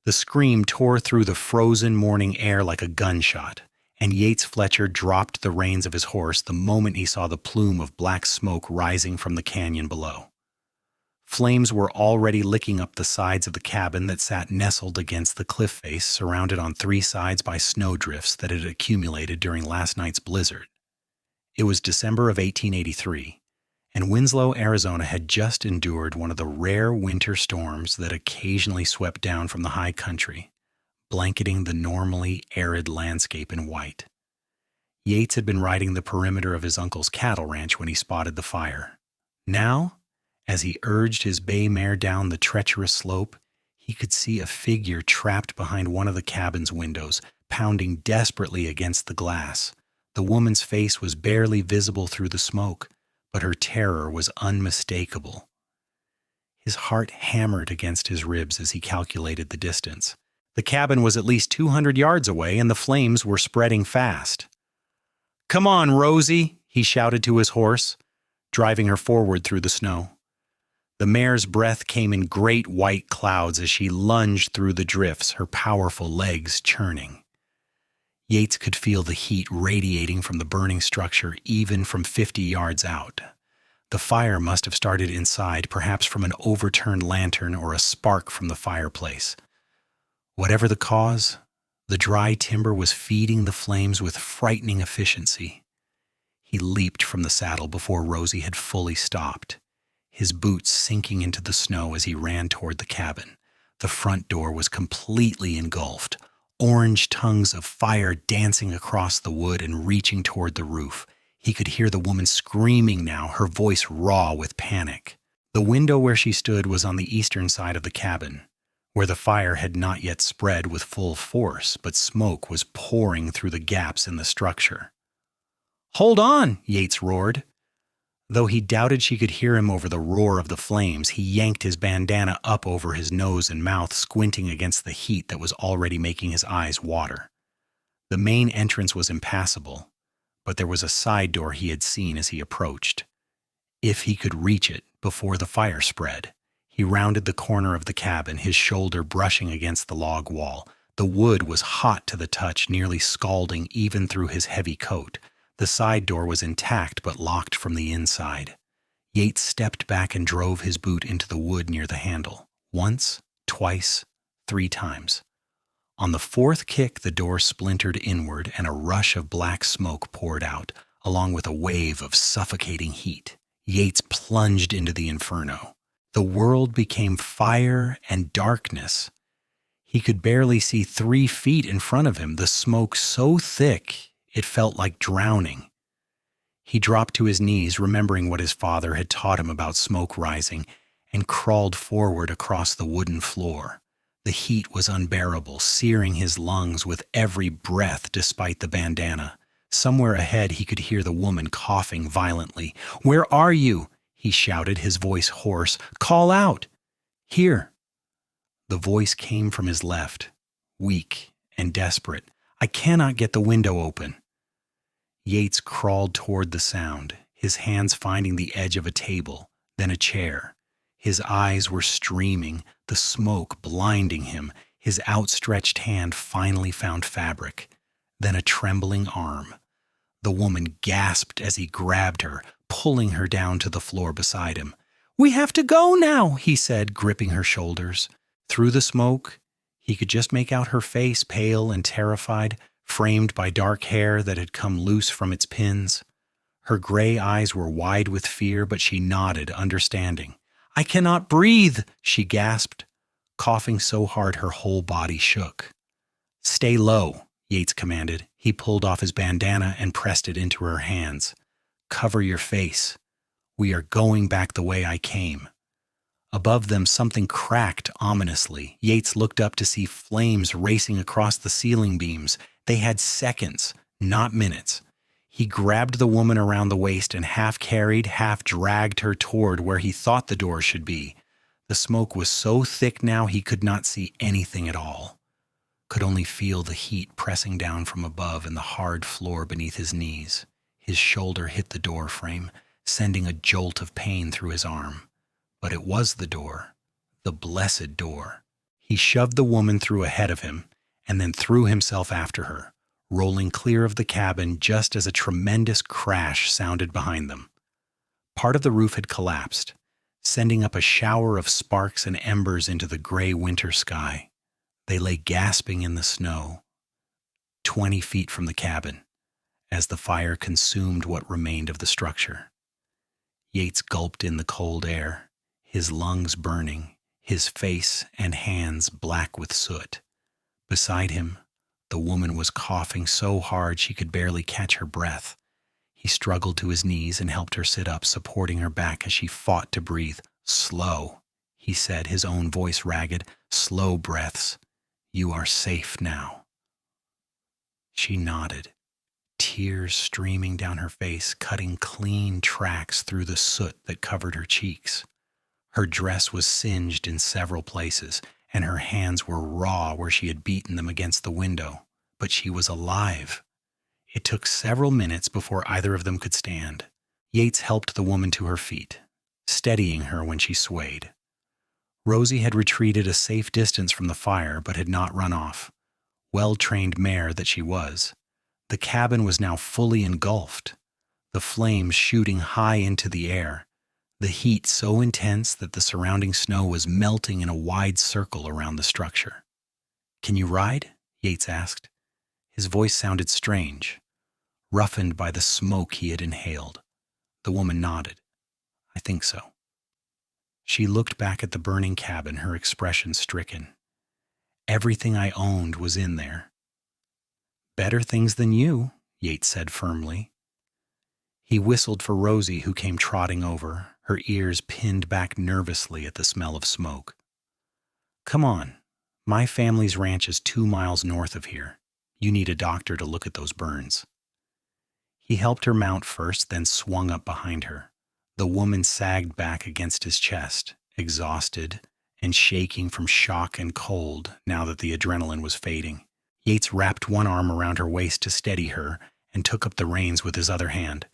The scream tore through the frozen morning air like a gunshot, and Yates Fletcher dropped the reins of his horse the moment he saw the plume of black smoke rising from the canyon below. Flames were already licking up the sides of the cabin that sat nestled against the cliff face, surrounded on three sides by snowdrifts that had accumulated during last night's blizzard. It was December of 1883, and Winslow, Arizona had just endured one of the rare winter storms that occasionally swept down from the high country, blanketing the normally arid landscape in white. Yates had been riding the perimeter of his uncle's cattle ranch when he spotted the fire. Now, as he urged his bay mare down the treacherous slope, he could see a figure trapped behind one of the cabin's windows, pounding desperately against the glass. The woman's face was barely visible through the smoke, but her terror was unmistakable. His heart hammered against his ribs as he calculated the distance. The cabin was at least 200 yards away, and the flames were spreading fast. "Come on, Rosie," he shouted to his horse, driving her forward through the snow. The mare's breath came in great white clouds as she lunged through the drifts, her powerful legs churning. Yates could feel the heat radiating from the burning structure even from 50 yards out. The fire must have started inside, perhaps from an overturned lantern or a spark from the fireplace. Whatever the cause, the dry timber was feeding the flames with frightening efficiency. He leaped from the saddle before Rosie had fully stopped, his boots sinking into the snow as he ran toward the cabin. The front door was completely engulfed, orange tongues of fire dancing across the wood and reaching toward the roof. He could hear the woman screaming now, her voice raw with panic. The window where she stood was on the eastern side of the cabin, where the fire had not yet spread with full force, but smoke was pouring through the gaps in the structure. "Hold on!" Yates roared. Though he doubted she could hear him over the roar of the flames, he yanked his bandana up over his nose and mouth, squinting against the heat that was already making his eyes water. The main entrance was impassable, but there was a side door he had seen as he approached. If he could reach it before the fire spread. He rounded the corner of the cabin, his shoulder brushing against the log wall. The wood was hot to the touch, nearly scalding even through his heavy coat. The side door was intact but locked from the inside. Yates stepped back and drove his boot into the wood near the handle. Once, twice, 3 times. On the 4th kick, the door splintered inward and a rush of black smoke poured out, along with a wave of suffocating heat. Yates plunged into the inferno. The world became fire and darkness. He could barely see 3 feet in front of him, the smoke so thick it felt like drowning. He dropped to his knees, remembering what his father had taught him about smoke rising, and crawled forward across the wooden floor. The heat was unbearable, searing his lungs with every breath despite the bandana. Somewhere ahead he could hear the woman coughing violently. "Where are you?" he shouted, his voice hoarse. "Call out!" "Here." The voice came from his left, weak and desperate. "I cannot get the window open." Yates crawled toward the sound, his hands finding the edge of a table, then a chair. His eyes were streaming, the smoke blinding him. His outstretched hand finally found fabric, then a trembling arm. The woman gasped as he grabbed her, pulling her down to the floor beside him. "We have to go now," he said, gripping her shoulders. Through the smoke, he could just make out her face, pale and terrified, framed by dark hair that had come loose from its pins. Her gray eyes were wide with fear, but she nodded, understanding. "I cannot breathe," she gasped, coughing so hard her whole body shook. "Stay low," Yates commanded. He pulled off his bandana and pressed it into her hands. "Cover your face. We are going back the way I came." Above them, something cracked ominously. Yates looked up to see flames racing across the ceiling beams. They had seconds, not minutes. He grabbed the woman around the waist and half carried, half dragged her toward where he thought the door should be. The smoke was so thick now he could not see anything at all. Could only feel the heat pressing down from above and the hard floor beneath his knees. His shoulder hit the door frame, sending a jolt of pain through his arm. But it was the door, the blessed door. He shoved the woman through ahead of him and then threw himself after her, rolling clear of the cabin just as a tremendous crash sounded behind them. Part of the roof had collapsed, sending up a shower of sparks and embers into the gray winter sky. They lay gasping in the snow, 20 feet from the cabin, as the fire consumed what remained of the structure. Yates gulped in the cold air, his lungs burning, his face and hands black with soot. Beside him, the woman was coughing so hard she could barely catch her breath. He struggled to his knees and helped her sit up, supporting her back as she fought to breathe. "Slow," he said, his own voice ragged. "Slow breaths. You are safe now." She nodded, tears streaming down her face, cutting clean tracks through the soot that covered her cheeks. Her dress was singed in several places, and her hands were raw where she had beaten them against the window. But she was alive. It took several minutes before either of them could stand. Yates helped the woman to her feet, steadying her when she swayed. Rosie had retreated a safe distance from the fire but had not run off. Well-trained mare that she was. The cabin was now fully engulfed, the flames shooting high into the air, the heat so intense that the surrounding snow was melting in a wide circle around the structure. "Can you ride?" Yates asked. His voice sounded strange, roughened by the smoke he had inhaled. The woman nodded. "I think so." She looked back at the burning cabin, her expression stricken. "Everything I owned was in there." "Better things than you," Yates said firmly. He whistled for Rosie, who came trotting over, her ears pinned back nervously at the smell of smoke. "Come on. My family's ranch is 2 miles north of here. You need a doctor to look at those burns." He helped her mount first, then swung up behind her. The woman sagged back against his chest, exhausted and shaking from shock and cold now that the adrenaline was fading. Yates wrapped one arm around her waist to steady her and took up the reins with his other hand.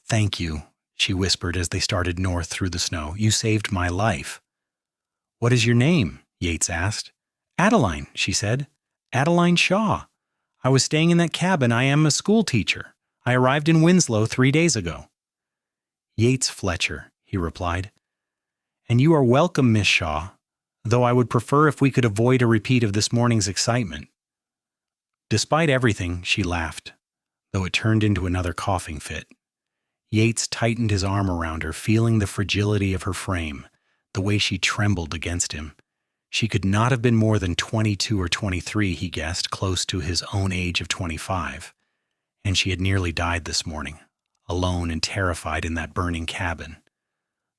"Thank you," she whispered as they started north through the snow. "You saved my life." "What is your name?" Yates asked. "Adeline," she said. "Adeline Shaw. I was staying in that cabin. I am a school teacher. I arrived in Winslow 3 days ago." "Yates Fletcher," he replied. "And you are welcome, Miss Shaw, though I would prefer if we could avoid a repeat of this morning's excitement." Despite everything, she laughed, though it turned into another coughing fit. Yates tightened his arm around her, feeling the fragility of her frame, the way she trembled against him. She could not have been more than 22 or 23, he guessed, close to his own age of 25. And she had nearly died this morning, alone and terrified in that burning cabin.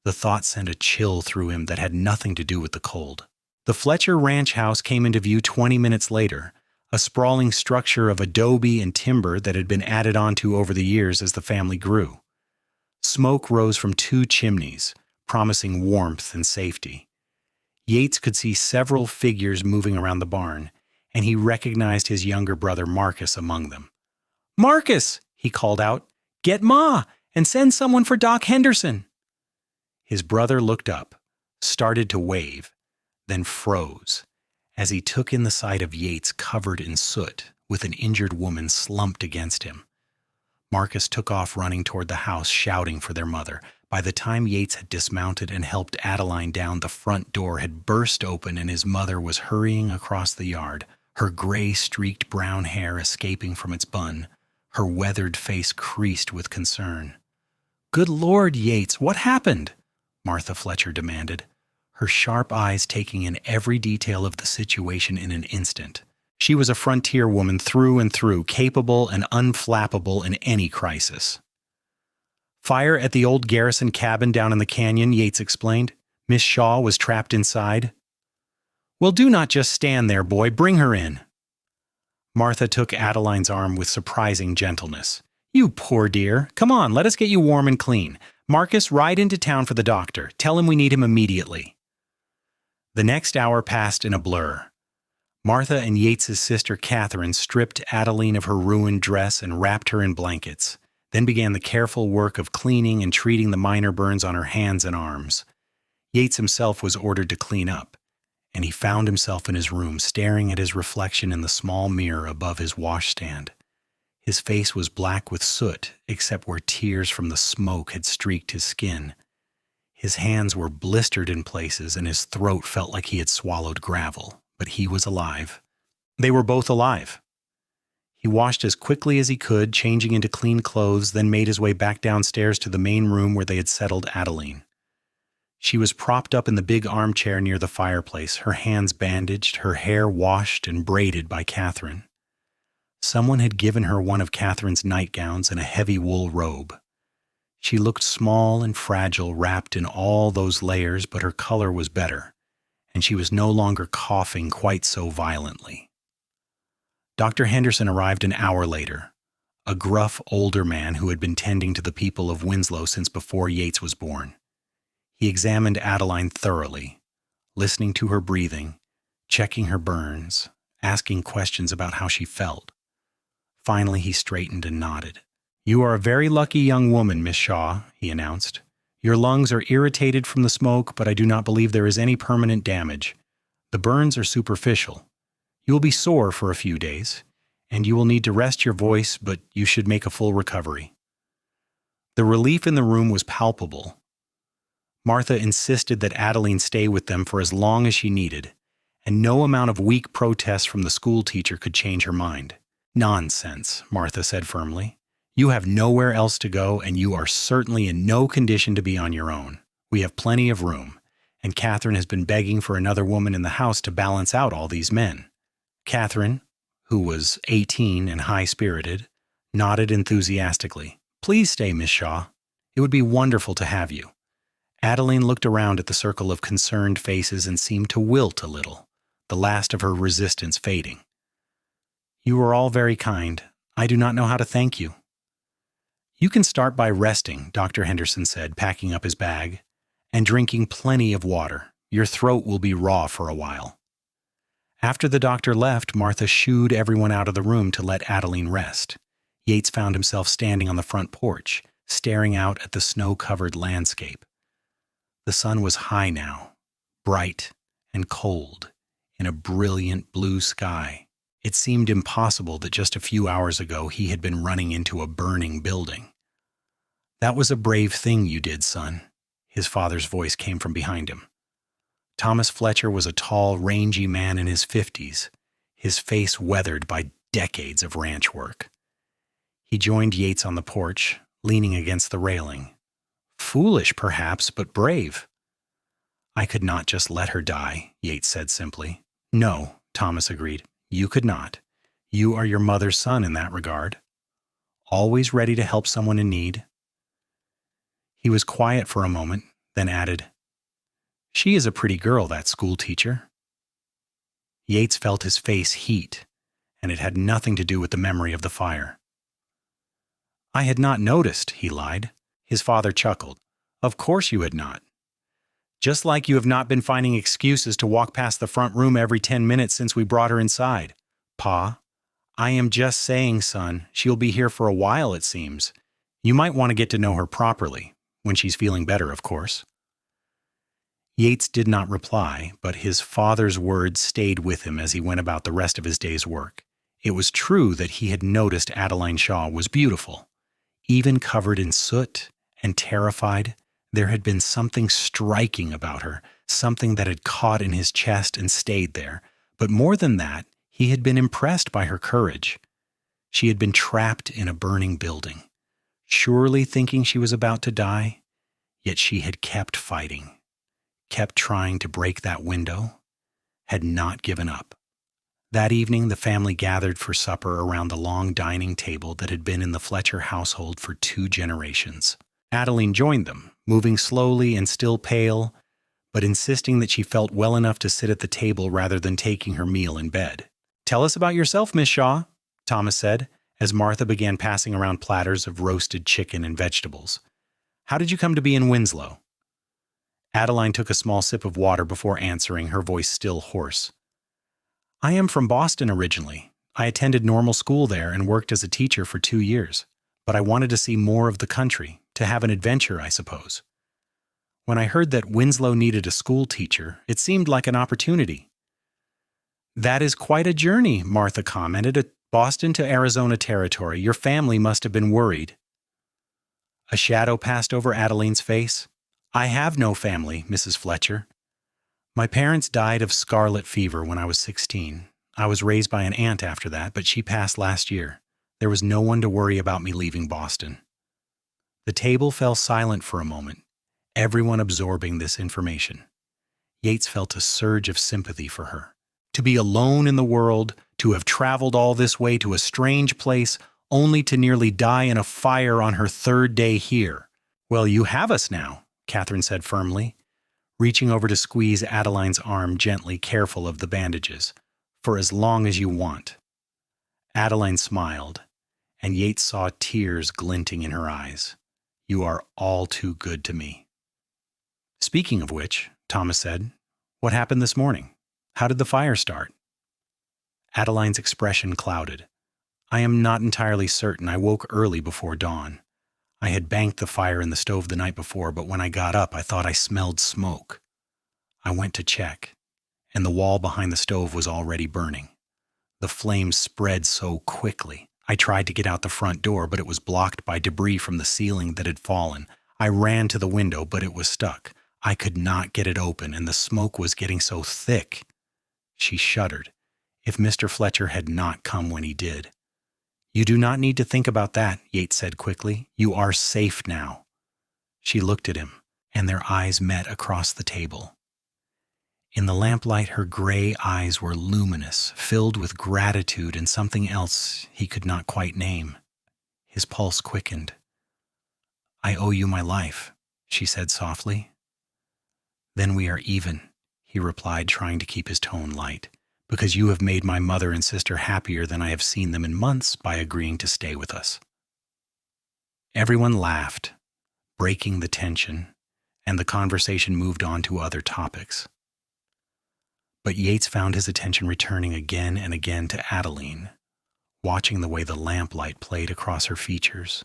The thought sent a chill through him that had nothing to do with the cold. The Fletcher ranch house came into view 20 minutes later, a sprawling structure of adobe and timber that had been added onto over the years as the family grew. Smoke rose from 2 chimneys, promising warmth and safety. Yates could see several figures moving around the barn, and he recognized his younger brother Marcus among them. "Marcus!" he called out. "Get Ma, and send someone for Doc Henderson." His brother looked up, started to wave, then froze, as he took in the sight of Yates covered in soot, with an injured woman slumped against him. Marcus took off running toward the house, shouting for their mother. By the time Yates had dismounted and helped Adeline down, the front door had burst open and his mother was hurrying across the yard, her gray streaked brown hair escaping from its bun, her weathered face creased with concern. "Good Lord, Yates, what happened?" Martha Fletcher demanded, her sharp eyes taking in every detail of the situation in an instant. She was a frontier woman through and through, capable and unflappable in any crisis. "Fire at the old garrison cabin down in the canyon," Yates explained. "Miss Shaw was trapped inside." "Well, do not just stand there, boy. Bring her in." Martha took Adeline's arm with surprising gentleness. "You poor dear. Come on, let us get you warm and clean. Marcus, ride into town for the doctor. Tell him we need him immediately." The next hour passed in a blur. Martha and Yates's sister Catherine stripped Adeline of her ruined dress and wrapped her in blankets, then began the careful work of cleaning and treating the minor burns on her hands and arms. Yates himself was ordered to clean up, and he found himself in his room staring at his reflection in the small mirror above his washstand. His face was black with soot, except where tears from the smoke had streaked his skin. His hands were blistered in places, and his throat felt like he had swallowed gravel, but he was alive. They were both alive. He washed as quickly as he could, changing into clean clothes, then made his way back downstairs to the main room where they had settled Adeline. She was propped up in the big armchair near the fireplace, her hands bandaged, her hair washed and braided by Catherine. Someone had given her one of Catherine's nightgowns and a heavy wool robe. She looked small and fragile, wrapped in all those layers, but her color was better, and she was no longer coughing quite so violently. Dr. Henderson arrived an hour later, a gruff older man who had been tending to the people of Winslow since before Yates was born. He examined Adeline thoroughly, listening to her breathing, checking her burns, asking questions about how she felt. Finally, he straightened and nodded. "You are a very lucky young woman, Miss Shaw," he announced. "Your lungs are irritated from the smoke, but I do not believe there is any permanent damage. The burns are superficial. You will be sore for a few days, and you will need to rest your voice, but you should make a full recovery." The relief in the room was palpable. Martha insisted that Adeline stay with them for as long as she needed, and no amount of weak protests from the school teacher could change her mind. "Nonsense," Martha said firmly. "You have nowhere else to go, and you are certainly in no condition to be on your own. We have plenty of room, and Catherine has been begging for another woman in the house to balance out all these men." Catherine, who was 18 and high-spirited, nodded enthusiastically. "Please stay, Miss Shaw. It would be wonderful to have you." Adeline looked around at the circle of concerned faces and seemed to wilt a little, the last of her resistance fading. "You are all very kind. I do not know how to thank you." "You can start by resting," Dr. Henderson said, packing up his bag, "and drinking plenty of water. Your throat will be raw for a while." After the doctor left, Martha shooed everyone out of the room to let Adeline rest. Yates found himself standing on the front porch, staring out at the snow-covered landscape. The sun was high now, bright and cold, in a brilliant blue sky. It seemed impossible that just a few hours ago he had been running into a burning building. "That was a brave thing you did, son," his father's voice came from behind him. Thomas Fletcher was a tall, rangy man in his 50s, his face weathered by decades of ranch work. He joined Yates on the porch, leaning against the railing. "Foolish, perhaps, but brave." "I could not just let her die," Yates said simply. "No," Thomas agreed. "You could not. You are your mother's son in that regard. Always ready to help someone in need." He was quiet for a moment, then added, "She is a pretty girl, that school teacher." Yates felt his face heat, and it had nothing to do with the memory of the fire. "I had not noticed," he lied. His father chuckled. "Of course you had not. Just like you have not been finding excuses to walk past the front room every 10 minutes since we brought her inside. Pa, I am just saying, son, she'll be here for a while, it seems. You might want to get to know her properly, when she's feeling better, of course." Yates did not reply, but his father's words stayed with him as he went about the rest of his day's work. It was true that he had noticed Adeline Shaw was beautiful. Even covered in soot and terrified, there had been something striking about her, something that had caught in his chest and stayed there. But more than that, he had been impressed by her courage. She had been trapped in a burning building, surely thinking she was about to die, yet she had kept fighting, kept trying to break that window, had not given up. That evening, the family gathered for supper around the long dining table that had been in the Fletcher household for 2 generations. Adeline joined them, moving slowly and still pale, but insisting that she felt well enough to sit at the table rather than taking her meal in bed. "Tell us about yourself, Miss Shaw," Thomas said, as Martha began passing around platters of roasted chicken and vegetables. "How did you come to be in Winslow?" Adeline took a small sip of water before answering, her voice still hoarse. "I am from Boston originally. I attended normal school there and worked as a teacher for 2 years. But I wanted to see more of the country, to have an adventure, I suppose." When I heard that Winslow needed a school teacher, it seemed like an opportunity. That is quite a journey, Martha commented. Boston to Arizona territory. Your family must have been worried. A shadow passed over Adeline's face. I have no family, Mrs. Fletcher. My parents died of scarlet fever when I was 16. I was raised by an aunt after that, but she passed last year. There was no one to worry about me leaving Boston. The table fell silent for a moment, everyone absorbing this information. Yates felt a surge of sympathy for her. To be alone in the world, to have traveled all this way to a strange place, only to nearly die in a fire on her third day here. Well, you have us now, Catherine said firmly, reaching over to squeeze Adeline's arm gently, careful of the bandages. For as long as you want. Adeline smiled, and Yates saw tears glinting in her eyes. You are all too good to me. Speaking of which, Thomas said, what happened this morning? How did the fire start? Adeline's expression clouded. I am not entirely certain. I woke early before dawn. I had banked the fire in the stove the night before, but when I got up, I thought I smelled smoke. I went to check, and the wall behind the stove was already burning. The flames spread so quickly. I tried to get out the front door, but it was blocked by debris from the ceiling that had fallen. I ran to the window, but it was stuck. I could not get it open, and the smoke was getting so thick. She shuddered. If Mr. Fletcher had not come when he did. You do not need to think about that, Yates said quickly. You are safe now. She looked at him, and their eyes met across the table. In the lamplight, her gray eyes were luminous, filled with gratitude and something else he could not quite name. His pulse quickened. I owe you my life, she said softly. Then we are even, he replied, trying to keep his tone light, because you have made my mother and sister happier than I have seen them in months by agreeing to stay with us. Everyone laughed, breaking the tension, and the conversation moved on to other topics. But Yates found his attention returning again and again to Adeline, watching the way the lamplight played across her features,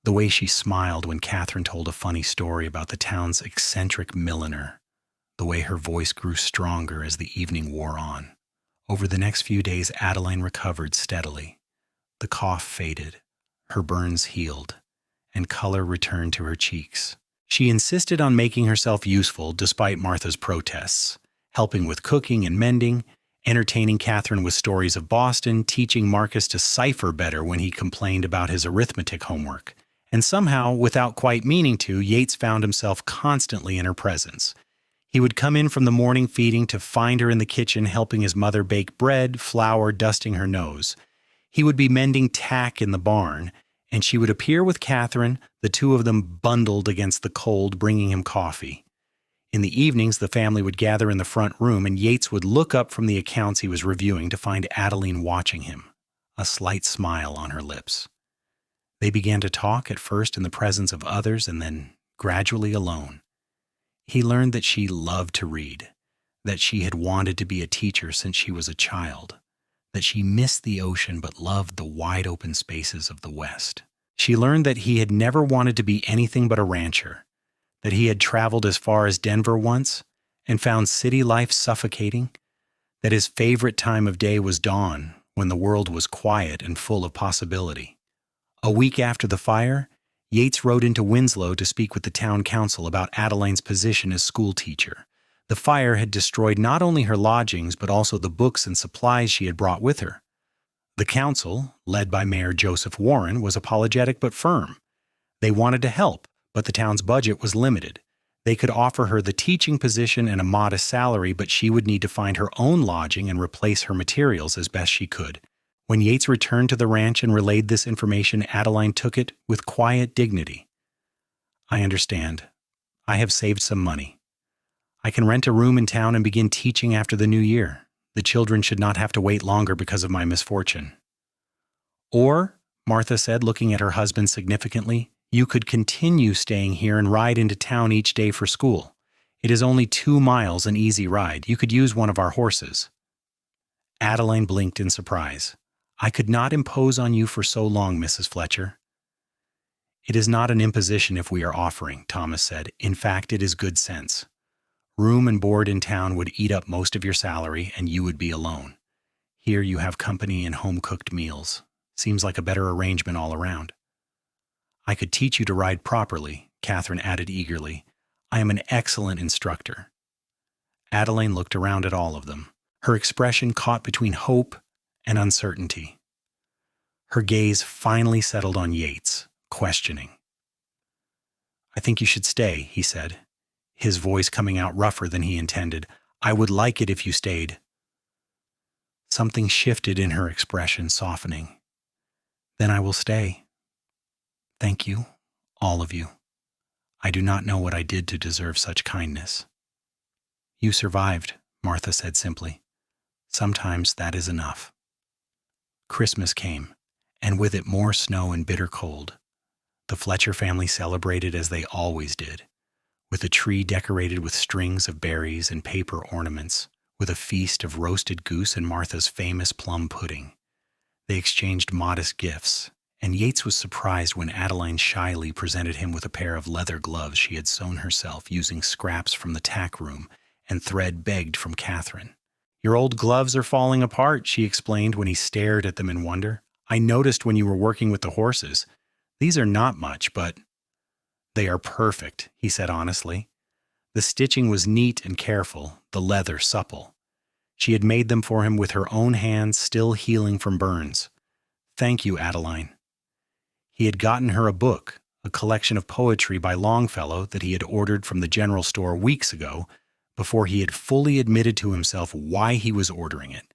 the way she smiled when Catherine told a funny story about the town's eccentric milliner, the way her voice grew stronger as the evening wore on. Over the next few days, Adeline recovered steadily. The cough faded, her burns healed, and color returned to her cheeks. She insisted on making herself useful despite Martha's protests, helping with cooking and mending, entertaining Catherine with stories of Boston, teaching Marcus to cipher better when he complained about his arithmetic homework. And somehow, without quite meaning to, Yates found himself constantly in her presence. He would come in from the morning feeding to find her in the kitchen helping his mother bake bread, flour dusting her nose. He would be mending tack in the barn, and she would appear with Catherine, the two of them bundled against the cold, bringing him coffee. In the evenings, the family would gather in the front room, and Yates would look up from the accounts he was reviewing to find Adeline watching him, a slight smile on her lips. They began to talk, at first in the presence of others and then gradually alone. He learned that she loved to read, that she had wanted to be a teacher since she was a child, that she missed the ocean but loved the wide open spaces of the West. She learned that he had never wanted to be anything but a rancher, that he had traveled as far as Denver once and found city life suffocating, that his favorite time of day was dawn, when the world was quiet and full of possibility. A week after the fire, Yates rode into Winslow to speak with the town council about Adeline's position as school teacher. The fire had destroyed not only her lodgings but also the books and supplies she had brought with her. The council, led by Mayor Joseph Warren, was apologetic but firm. They wanted to help, but the town's budget was limited. They could offer her the teaching position and a modest salary, but she would need to find her own lodging and replace her materials as best she could. When Yates returned to the ranch and relayed this information, Adeline took it with quiet dignity. I understand. I have saved some money. I can rent a room in town and begin teaching after the new year. The children should not have to wait longer because of my misfortune. Or, Martha said, looking at her husband significantly, you could continue staying here and ride into town each day for school. It is only 2 miles, an easy ride. You could use one of our horses. Adeline blinked in surprise. I could not impose on you for so long, Mrs. Fletcher. It is not an imposition if we are offering, Thomas said. In fact, it is good sense. Room and board in town would eat up most of your salary, and you would be alone. Here you have company and home-cooked meals. Seems like a better arrangement all around. I could teach you to ride properly, Catherine added eagerly. I am an excellent instructor. Adeline looked around at all of them, her expression caught between hope and uncertainty. Her gaze finally settled on Yates, questioning. I think you should stay, he said, his voice coming out rougher than he intended. I would like it if you stayed. Something shifted in her expression, softening. Then I will stay. Thank you, all of you. I do not know what I did to deserve such kindness. You survived, Martha said simply. Sometimes that is enough. Christmas came, and with it more snow and bitter cold. The Fletcher family celebrated as they always did, with a tree decorated with strings of berries and paper ornaments, with a feast of roasted goose and Martha's famous plum pudding. They exchanged modest gifts, and Yates was surprised when Adeline shyly presented him with a pair of leather gloves she had sewn herself using scraps from the tack room and thread begged from Catherine. Your old gloves are falling apart, she explained when he stared at them in wonder. I noticed when you were working with the horses. These are not much, but they are perfect, he said honestly. The stitching was neat and careful, the leather supple. She had made them for him with her own hands, still healing from burns. Thank you, Adeline. He had gotten her a book, a collection of poetry by Longfellow that he had ordered from the general store weeks ago, before he had fully admitted to himself why he was ordering it.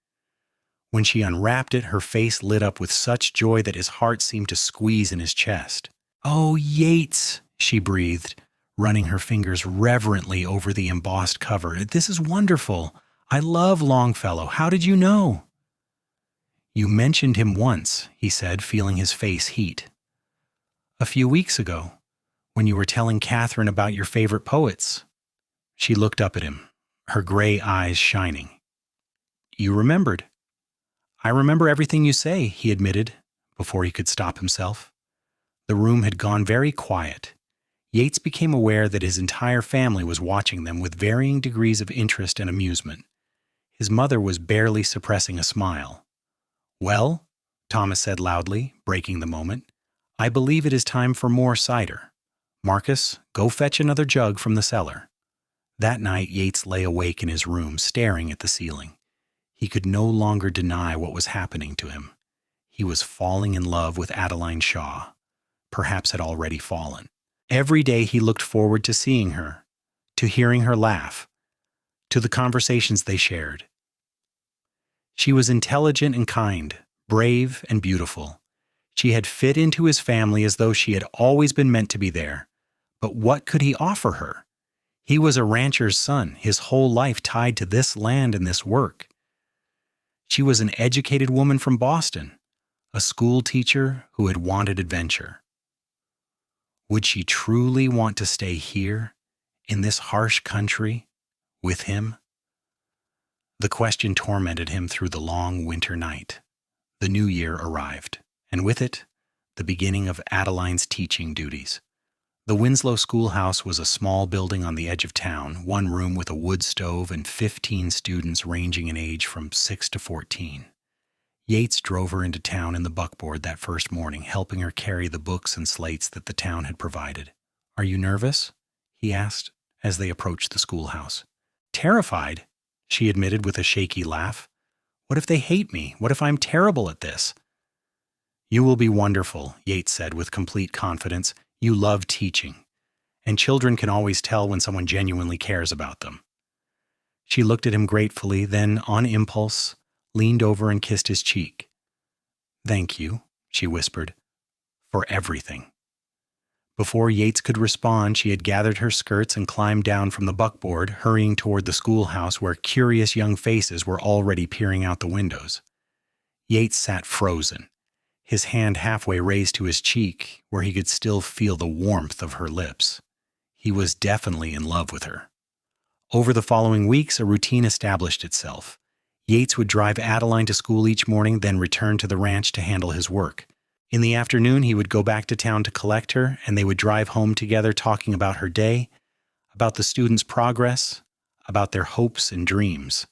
When she unwrapped it, her face lit up with such joy that his heart seemed to squeeze in his chest. Oh, Yates, she breathed, running her fingers reverently over the embossed cover. This is wonderful. I love Longfellow. How did you know? You mentioned him once, he said, feeling his face heat. A few weeks ago, when you were telling Catherine about your favorite poets. She looked up at him, her gray eyes shining. You remembered. I remember everything you say, he admitted, before he could stop himself. The room had gone very quiet. Yates became aware that his entire family was watching them with varying degrees of interest and amusement. His mother was barely suppressing a smile. Well, Thomas said loudly, breaking the moment, I believe it is time for more cider. Marcus, go fetch another jug from the cellar. That night, Yates lay awake in his room, staring at the ceiling. He could no longer deny what was happening to him. He was falling in love with Adeline Shaw, perhaps had already fallen. Every day he looked forward to seeing her, to hearing her laugh, to the conversations they shared. She was intelligent and kind, brave and beautiful. She had fit into his family as though she had always been meant to be there. But what could he offer her? He was a rancher's son, his whole life tied to this land and this work. She was an educated woman from Boston, a school teacher who had wanted adventure. Would she truly want to stay here, in this harsh country, with him? The question tormented him through the long winter night. The new year arrived, and with it, the beginning of Adeline's teaching duties. The Winslow schoolhouse was a small building on the edge of town, one room with a wood stove and 15 students ranging in age from 6 to 14. Yates drove her into town in the buckboard that first morning, helping her carry the books and slates that the town had provided. Are you nervous? He asked as they approached the schoolhouse. Terrified, she admitted with a shaky laugh. What if they hate me? What if I'm terrible at this? You will be wonderful, Yates said with complete confidence. You love teaching, and children can always tell when someone genuinely cares about them. She looked at him gratefully, then, on impulse, leaned over and kissed his cheek. Thank you, she whispered, for everything. Before Yates could respond, she had gathered her skirts and climbed down from the buckboard, hurrying toward the schoolhouse where curious young faces were already peering out the windows. Yates sat frozen, his hand halfway raised to his cheek, where he could still feel the warmth of her lips. He was definitely in love with her. Over the following weeks, a routine established itself. Yates would drive Adeline to school each morning, then return to the ranch to handle his work. In the afternoon, he would go back to town to collect her, and they would drive home together talking about her day, about the students' progress, about their hopes and dreams.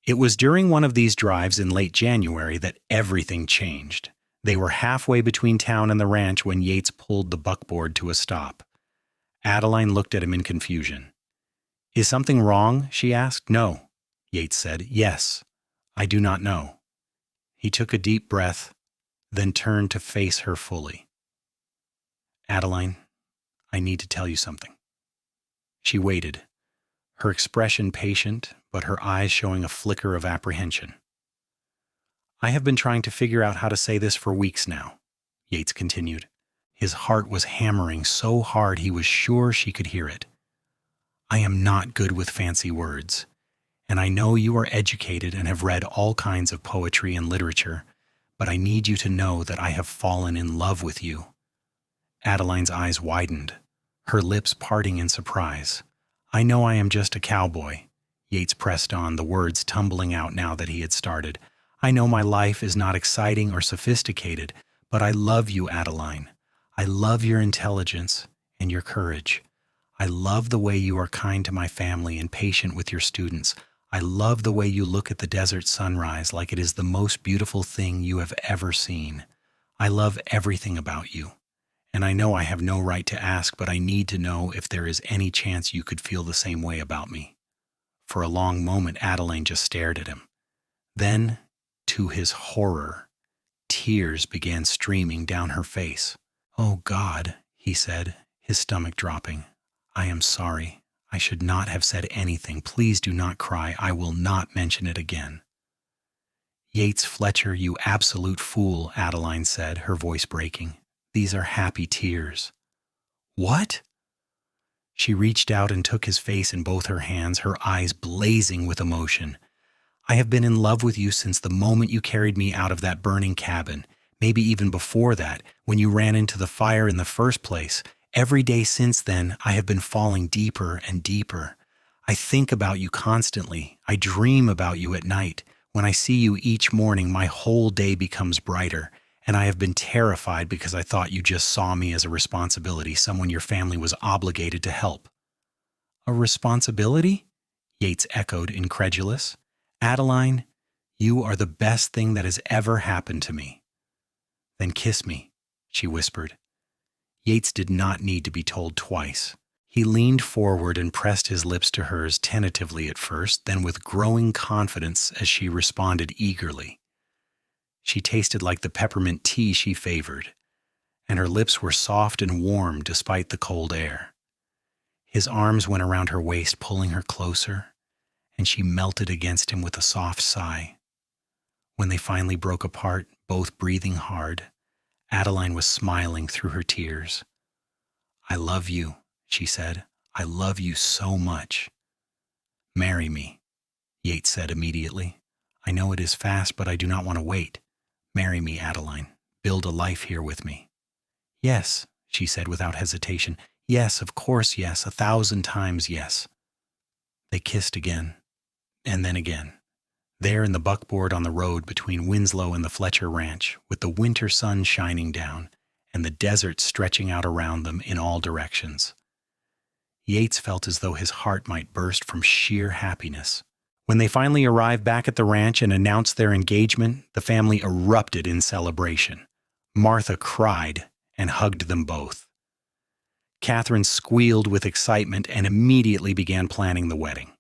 It was during one of these drives in late January that everything changed. They were halfway between town and the ranch when Yates pulled the buckboard to a stop. Adeline looked at him in confusion. "Is something wrong?" she asked. "No," Yates said. "Yes, I do not know." He took a deep breath, then turned to face her fully. "Adeline, I need to tell you something." She waited, her expression patient, but her eyes showing a flicker of apprehension. "I have been trying to figure out how to say this for weeks now," Yates continued. His heart was hammering so hard he was sure she could hear it. "I am not good with fancy words, and I know you are educated and have read all kinds of poetry and literature, but I need you to know that I have fallen in love with you." Adeline's eyes widened, her lips parting in surprise. "I know I am just a cowboy," Yates pressed on, the words tumbling out now that he had started. "I know my life is not exciting or sophisticated, but I love you, Adeline. I love your intelligence and your courage. I love the way you are kind to my family and patient with your students. I love the way you look at the desert sunrise like it is the most beautiful thing you have ever seen. I love everything about you. And I know I have no right to ask, but I need to know if there is any chance you could feel the same way about me." For a long moment, Adeline just stared at him. Then, to his horror, tears began streaming down her face. "Oh, God," he said, his stomach dropping. "I am sorry. I should not have said anything. Please do not cry. I will not mention it again." "Yates Fletcher, you absolute fool," Adeline said, her voice breaking. "These are happy tears." "What?" She reached out and took his face in both her hands, her eyes blazing with emotion. "I have been in love with you since the moment you carried me out of that burning cabin, maybe even before that, when you ran into the fire in the first place. Every day since then, I have been falling deeper and deeper. I think about you constantly. I dream about you at night. When I see you each morning, my whole day becomes brighter. And I have been terrified because I thought you just saw me as a responsibility, someone your family was obligated to help." "A responsibility?" Yates echoed, incredulous. "Adeline, you are the best thing that has ever happened to me." "Then kiss me," she whispered. Yates did not need to be told twice. He leaned forward and pressed his lips to hers tentatively at first, then with growing confidence as she responded eagerly. She tasted like the peppermint tea she favored, and her lips were soft and warm despite the cold air. His arms went around her waist, pulling her closer, and she melted against him with a soft sigh. When they finally broke apart, both breathing hard, Adeline was smiling through her tears. "I love you," she said. "I love you so much." "Marry me," Yates said immediately. "I know it is fast, but I do not want to wait. Marry me, Adeline. Build a life here with me." "Yes," she said without hesitation. "Yes, of course, yes, 1,000 times yes." They kissed again, and then again, there in the buckboard on the road between Winslow and the Fletcher Ranch, with the winter sun shining down and the desert stretching out around them in all directions. Yates felt as though his heart might burst from sheer happiness. When they finally arrived back at the ranch and announced their engagement, the family erupted in celebration. Martha cried and hugged them both. Catherine squealed with excitement and immediately began planning the wedding.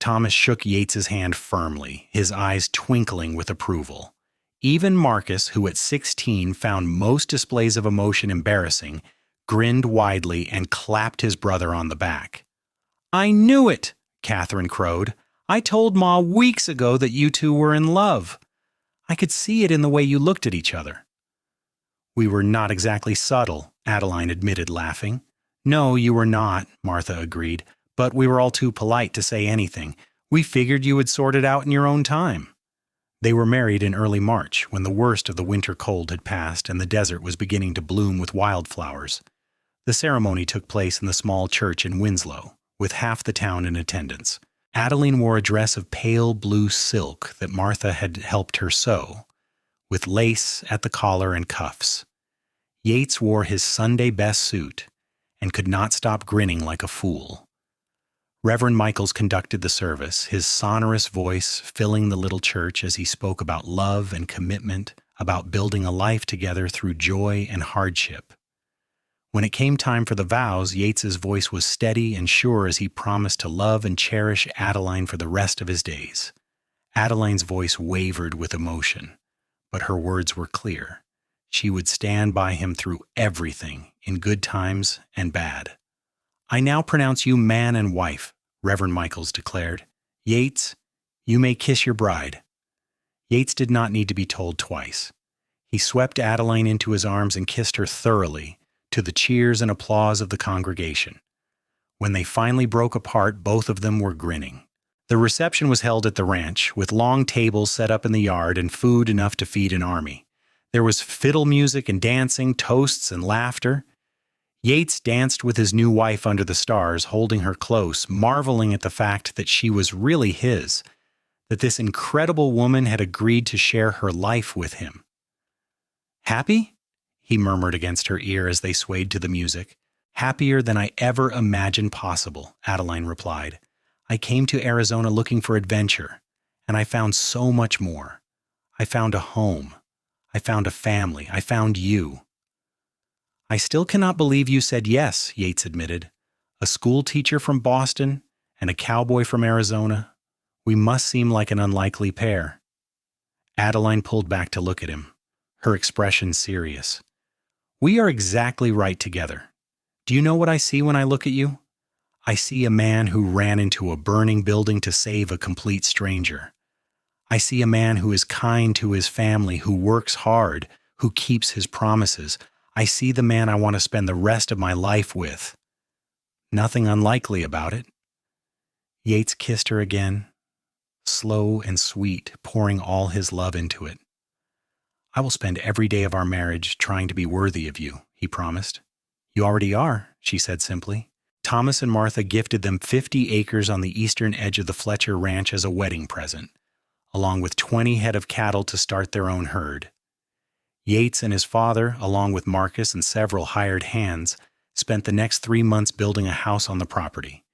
Thomas shook Yates's hand firmly, his eyes twinkling with approval. Even Marcus, who at 16 found most displays of emotion embarrassing, grinned widely and clapped his brother on the back. "I knew it," Catherine crowed. "I told Ma weeks ago that you two were in love. I could see it in the way you looked at each other." "We were not exactly subtle," Adeline admitted, laughing. "No, you were not," Martha agreed, "but we were all too polite to say anything. We figured you would sort it out in your own time." They were married in early March, when the worst of the winter cold had passed and the desert was beginning to bloom with wildflowers. The ceremony took place in the small church in Winslow, with half the town in attendance. Adeline wore a dress of pale blue silk that Martha had helped her sew, with lace at the collar and cuffs. Yates wore his Sunday best suit and could not stop grinning like a fool. Reverend Michaels conducted the service, his sonorous voice filling the little church as he spoke about love and commitment, about building a life together through joy and hardship. When it came time for the vows, Yates's voice was steady and sure as he promised to love and cherish Adeline for the rest of his days. Adeline's voice wavered with emotion, but her words were clear. She would stand by him through everything, in good times and bad. "I now pronounce you man and wife," Reverend Michaels declared. "Yates, you may kiss your bride." Yates did not need to be told twice. He swept Adeline into his arms and kissed her thoroughly, to the cheers and applause of the congregation. When they finally broke apart, both of them were grinning. The reception was held at the ranch, with long tables set up in the yard and food enough to feed an army. There was fiddle music and dancing, toasts and laughter. Yates danced with his new wife under the stars, holding her close, marveling at the fact that she was really his, that this incredible woman had agreed to share her life with him. "Happy?" he murmured against her ear as they swayed to the music. "Happier than I ever imagined possible," Adeline replied. "I came to Arizona looking for adventure, and I found so much more. I found a home. I found a family. I found you." "I still cannot believe you said yes," Yates admitted. "A school teacher from Boston and a cowboy from Arizona. We must seem like an unlikely pair." Adeline pulled back to look at him, her expression serious. "We are exactly right together. Do you know what I see when I look at you? I see a man who ran into a burning building to save a complete stranger. I see a man who is kind to his family, who works hard, who keeps his promises. I see the man I want to spend the rest of my life with. Nothing unlikely about it." Yates kissed her again, slow and sweet, pouring all his love into it. "I will spend every day of our marriage trying to be worthy of you," he promised. "You already are," she said simply. Thomas and Martha gifted them 50 acres on the eastern edge of the Fletcher ranch as a wedding present, along with 20 head of cattle to start their own herd. Yates and his father, along with Marcus and several hired hands, spent the next 3 months building a house on the property.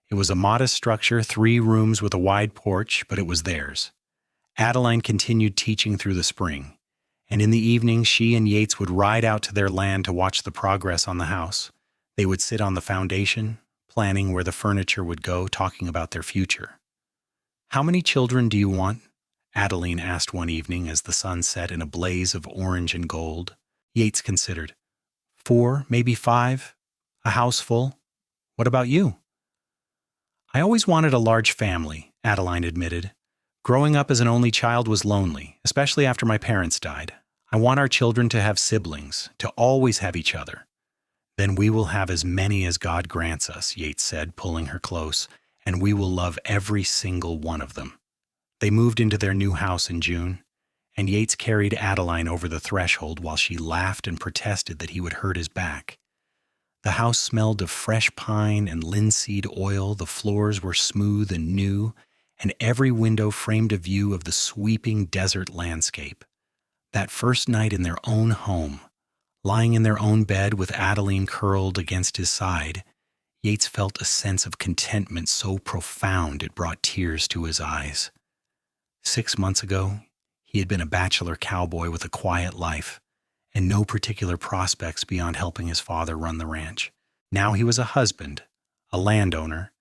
It was a modest structure, 3 rooms with a wide porch, but it was theirs. Adeline continued teaching through the spring, and in the evening she and Yates would ride out to their land to watch the progress on the house. They would sit on the foundation, planning where the furniture would go, talking about their future. "How many children do you want?" Adeline asked one evening as the sun set in a blaze of orange and gold. Yates considered. 4, maybe 5. A house full. What about you?" "I always wanted a large family," Adeline admitted. "Growing up as an only child was lonely, especially after my parents died. I want our children to have siblings, to always have each other." "Then we will have as many as God grants us," Yates said, pulling her close, "and we will love every single one of them." They moved into their new house in June, and Yates carried Adeline over the threshold while she laughed and protested that he would hurt his back. The house smelled of fresh pine and linseed oil, the floors were smooth and new, and every window framed a view of the sweeping desert landscape. That first night in their own home, lying in their own bed with Adeline curled against his side, Yates felt a sense of contentment so profound it brought tears to his eyes. 6 months ago, he had been a bachelor cowboy with a quiet life and no particular prospects beyond helping his father run the ranch. Now he was a husband, a landowner,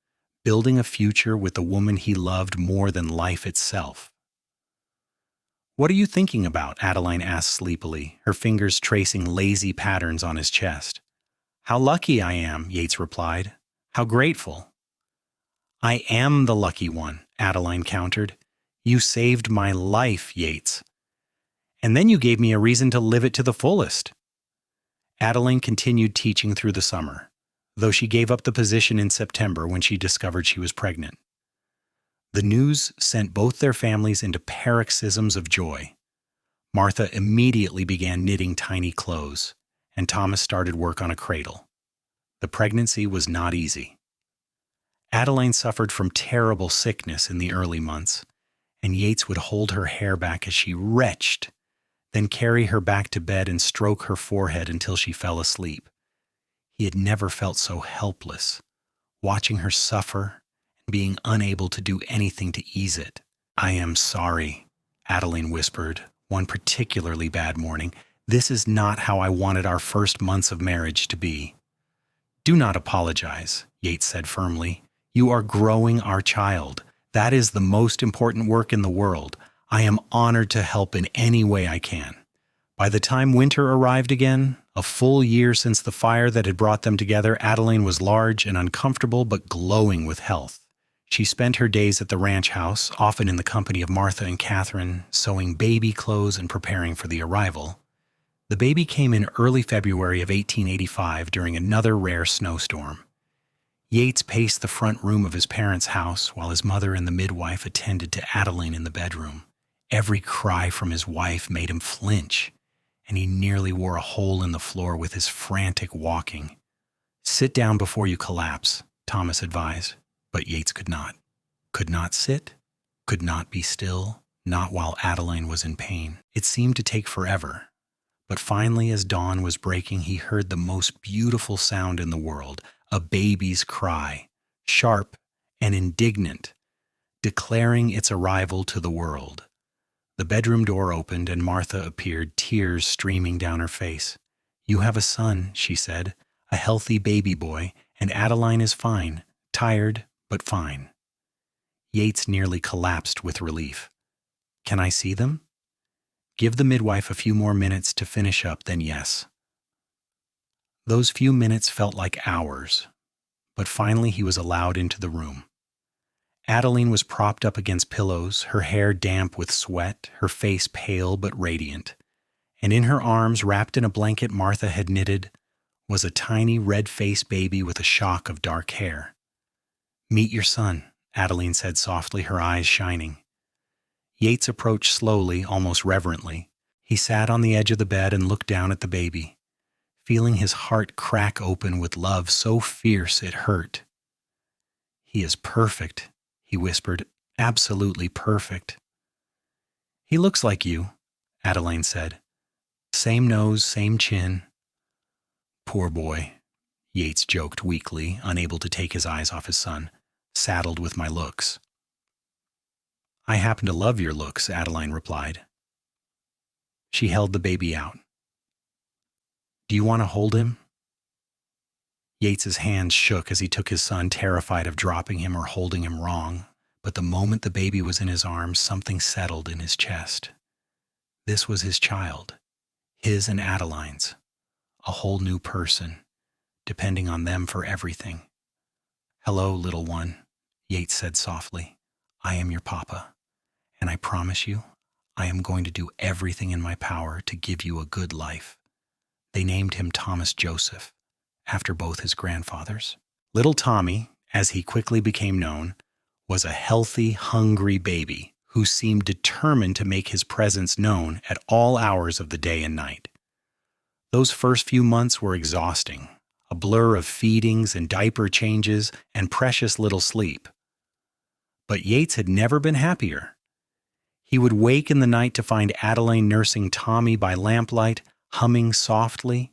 building a future with the woman he loved more than life itself. "What are you thinking about?" Adeline asked sleepily, her fingers tracing lazy patterns on his chest. "How lucky I am," Yates replied. "How grateful." "I am the lucky one," Adeline countered. "You saved my life, Yates. And then you gave me a reason to live it to the fullest." Adeline continued teaching through the summer, though she gave up the position in September when she discovered she was pregnant. The news sent both their families into paroxysms of joy. Martha immediately began knitting tiny clothes, and Thomas started work on a cradle. The pregnancy was not easy. Adeline suffered from terrible sickness in the early months, and Yates would hold her hair back as she retched then carry her back to bed and stroke her forehead until she fell asleep. He had never felt so helpless, watching her suffer and being unable to do anything to ease it. "I am sorry," Adeline whispered, one particularly bad morning. "This is not how I wanted our first months of marriage to be." "Do not apologize," Yates said firmly. "You are growing our child. That is the most important work in the world. I am honored to help in any way I can." By the time winter arrived again, a full year since the fire that had brought them together, Adeline was large and uncomfortable but glowing with health. She spent her days at the ranch house, often in the company of Martha and Catherine, sewing baby clothes and preparing for the arrival. The baby came in early February of 1885 during another rare snowstorm. Yates paced the front room of his parents' house while his mother and the midwife attended to Adeline in the bedroom. Every cry from his wife made him flinch, and he nearly wore a hole in the floor with his frantic walking. "Sit down before you collapse," Thomas advised, but Yates could not. Could not sit, could not be still, not while Adeline was in pain. It seemed to take forever. But finally, as dawn was breaking, he heard the most beautiful sound in the world, a baby's cry, sharp and indignant, declaring its arrival to the world. The bedroom door opened and Martha appeared, tears streaming down her face. "You have a son," she said, "a healthy baby boy, and Adeline is fine, tired, but fine." Yates nearly collapsed with relief. "Can I see them?" "Give the midwife a few more minutes to finish up, then yes." Those few minutes felt like hours, but finally he was allowed into the room. Adeline was propped up against pillows, her hair damp with sweat, her face pale but radiant, and in her arms, wrapped in a blanket Martha had knitted, was a tiny red-faced baby with a shock of dark hair. "Meet your son," Adeline said softly, her eyes shining. Yates approached slowly, almost reverently. He sat on the edge of the bed and looked down at the baby, feeling his heart crack open with love so fierce it hurt. "He is perfect," he whispered, "absolutely perfect." "He looks like you," Adeline said. "Same nose, same chin." "Poor boy," Yates joked weakly, unable to take his eyes off his son, "saddled with my looks." "I happen to love your looks," Adeline replied. She held the baby out. "Do you want to hold him?" Yates's hands shook as he took his son, terrified of dropping him or holding him wrong, but the moment the baby was in his arms, something settled in his chest. This was his child, his and Adeline's, a whole new person, depending on them for everything. "Hello, little one," Yates said softly. "I am your papa, and I promise you, I am going to do everything in my power to give you a good life." They named him Thomas Joseph, after both his grandfathers. Little Tommy, as he quickly became known, was a healthy, hungry baby who seemed determined to make his presence known at all hours of the day and night. Those first few months were exhausting, a blur of feedings and diaper changes and precious little sleep. But Yates had never been happier. He would wake in the night to find Adeline nursing Tommy by lamplight, humming softly,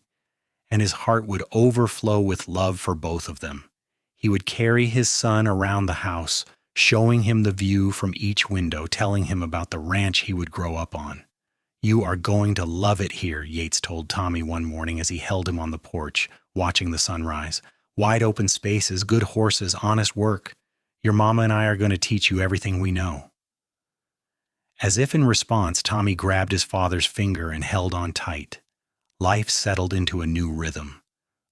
and his heart would overflow with love for both of them. He would carry his son around the house, showing him the view from each window, telling him about the ranch he would grow up on. "You are going to love it here," Yates told Tommy one morning as he held him on the porch, watching the sunrise. "Wide open spaces, good horses, honest work. Your mama and I are going to teach you everything we know." As if in response, Tommy grabbed his father's finger and held on tight. Life settled into a new rhythm.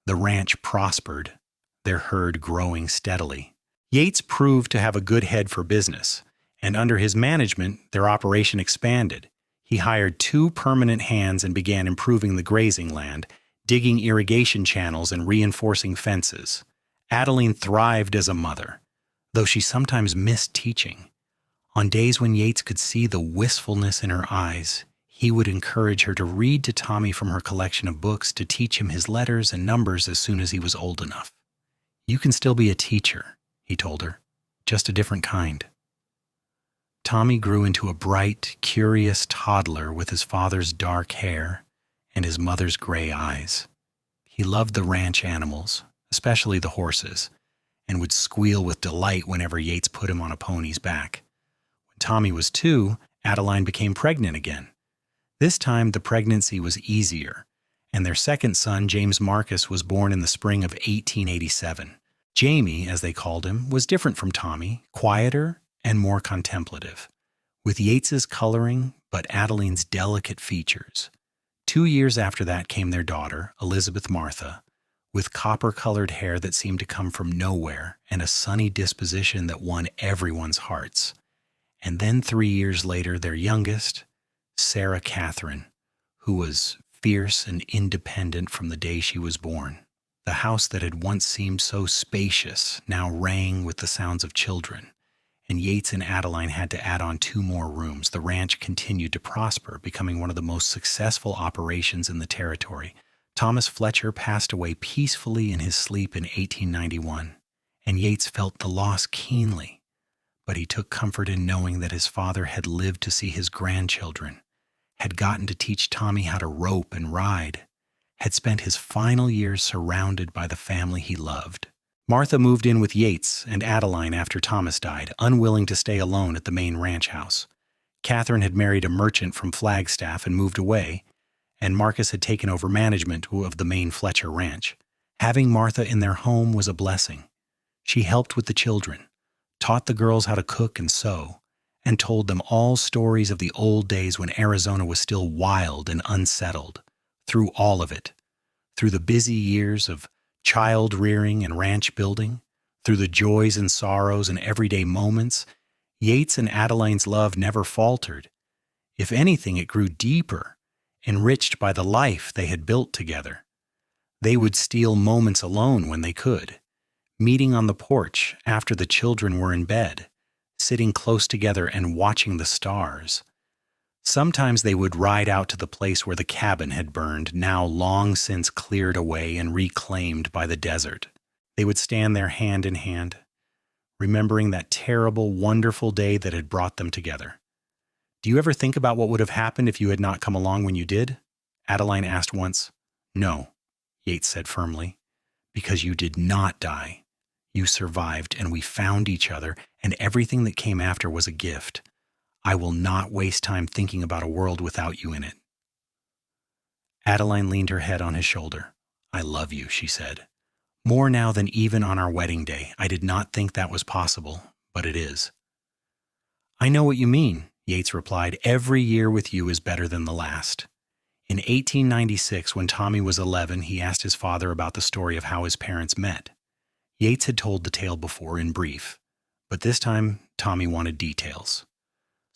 The ranch prospered, their herd growing steadily. Yates proved to have a good head for business, and under his management, their operation expanded. He hired 2 permanent hands and began improving the grazing land, digging irrigation channels and reinforcing fences. Adeline thrived as a mother, though she sometimes missed teaching. On days when Yates could see the wistfulness in her eyes, he would encourage her to read to Tommy from her collection of books to teach him his letters and numbers as soon as he was old enough. "You can still be a teacher," he told her, "just a different kind." Tommy grew into a bright, curious toddler with his father's dark hair and his mother's gray eyes. He loved the ranch animals, especially the horses, and would squeal with delight whenever Yates put him on a pony's back. When Tommy was 2, Adeline became pregnant again. This time the pregnancy was easier, and their second son, James Marcus, was born in the spring of 1887. Jamie, as they called him, was different from Tommy, quieter and more contemplative, with Yates's coloring but Adeline's delicate features. 2 years after that came their daughter, Elizabeth Martha, with copper-colored hair that seemed to come from nowhere and a sunny disposition that won everyone's hearts. And then 3 years later, their youngest, Sarah Catherine, who was fierce and independent from the day she was born. The house that had once seemed so spacious now rang with the sounds of children, and Yates and Adeline had to add on 2 more rooms. The ranch continued to prosper, becoming one of the most successful operations in the territory. Thomas Fletcher passed away peacefully in his sleep in 1891, and Yates felt the loss keenly, but he took comfort in knowing that his father had lived to see his grandchildren, had gotten to teach Tommy how to rope and ride, had spent his final years surrounded by the family he loved. Martha moved in with Yates and Adeline after Thomas died, unwilling to stay alone at the main ranch house. Catherine had married a merchant from Flagstaff and moved away, and Marcus had taken over management of the main Fletcher ranch. Having Martha in their home was a blessing. She helped with the children, taught the girls how to cook and sew, and told them all stories of the old days when Arizona was still wild and unsettled. Through all of it, through the busy years of child rearing and ranch building, through the joys and sorrows and everyday moments, Yates and Adeline's love never faltered. If anything, it grew deeper, enriched by the life they had built together. They would steal moments alone when they could, meeting on the porch after the children were in bed, sitting close together and watching the stars. Sometimes they would ride out to the place where the cabin had burned, now long since cleared away and reclaimed by the desert. They would stand there hand in hand, remembering that terrible, wonderful day that had brought them together. "Do you ever think about what would have happened if you had not come along when you did?" Adeline asked once. "No," Yates said firmly, "because you did not die. You survived, and we found each other, and everything that came after was a gift. I will not waste time thinking about a world without you in it." Adeline leaned her head on his shoulder. "I love you," she said. "More now than even on our wedding day. I did not think that was possible, but it is." "I know what you mean," Yates replied. "Every year with you is better than the last." In 1896, when Tommy was 11, he asked his father about the story of how his parents met. Yates had told the tale before in brief, but this time Tommy wanted details.